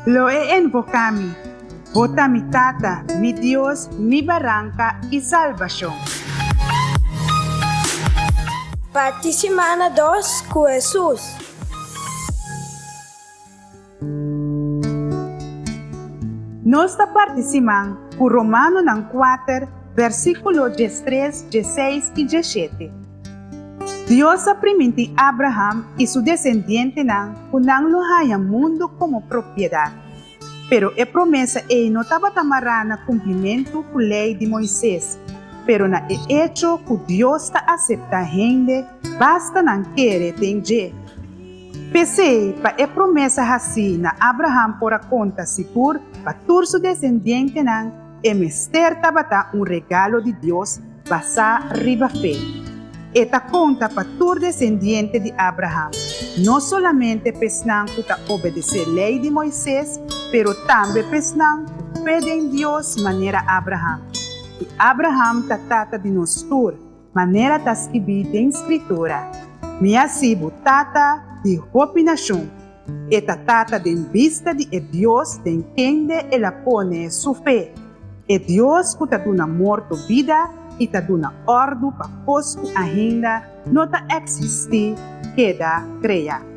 Lo invocami. Bota mi tata, mi Dios, mi barranca y salvación. Participana 2 com Jesus. Nós participamos com Romano 4, versículo 13, 16 y 17. Dios permite a Abraham y su descendiente unang luhaya mundo como propiedad. Pero a promesa no estaba amarrada cumprimento com a lei de Moisés. Pero na hecho que Dios acepta gente, basta não querer entender. Pensei para a promessa assim na Abraham por a conta segura para todo su descendiente e mister tabata regalo de Deus basar riba fé. Esta conta para todo descendiente de Abraham, não solamente pesnan que obedecer a lei de Moisés, pero também pesnan que pede em Deus maneira Abraham. E Abraham tata de nós tur, maneira escrita em escritura. Minha sibo tata de opinação. Eta tata de vista de Deus de quem ela pone sua fé. É Deus que está dando morto vida e está dando ordem para coisas que ainda não existem, queda creia.